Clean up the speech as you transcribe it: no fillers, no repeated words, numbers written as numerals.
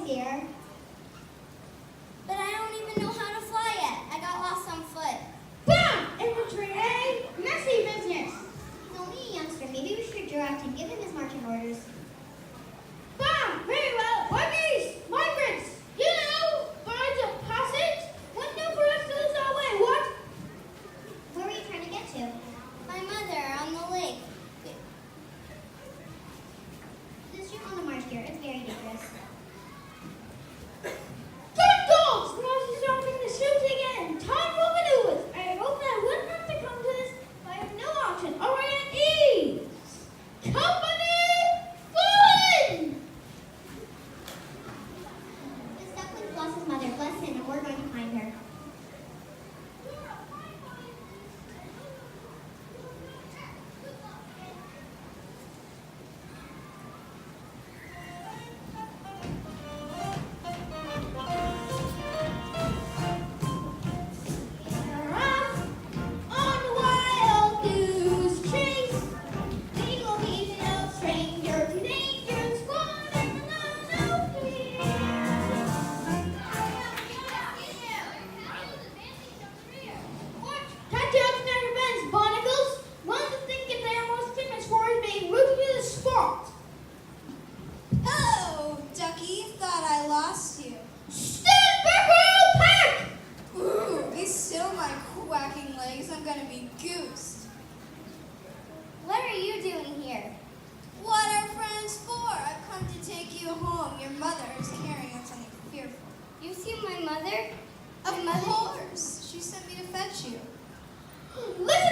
dear. But I don't even know how to fly yet. I got lost on foot. Bam! Infantry, eh? Messy business. He's only a youngster. Maybe we should direct and give him his marching orders. Bam! Very well. Buggies! Migrants! You know, birds of passage? What new for us to lose our way, what? Where were you trying to get to? My mother on the lake. This trip on the marsh here, it's very dangerous. Good dogs! Now she's starting to shoot again. Time for maneuvers. I hope I wouldn't have to come to this, but I have no option. Orient E! Company forward! The stuff with Floss's mother, bless him, and we're going to find her. We're off on a wild goose chase. We will be no stranger to danger, squad and no fear. What? Tattoos never bends, barnacles. One of the things that they are most famous for is being rooted to the spot. Oh, Ducky, thought I lost you. Stand back or I'll pack! Ooh, be still my quacking legs. I'm gonna be goosed. What are you doing here? What are friends for? I've come to take you home. Your mother is carrying on something fearful. You see my mother? Of course. She sent me to fetch you. Listen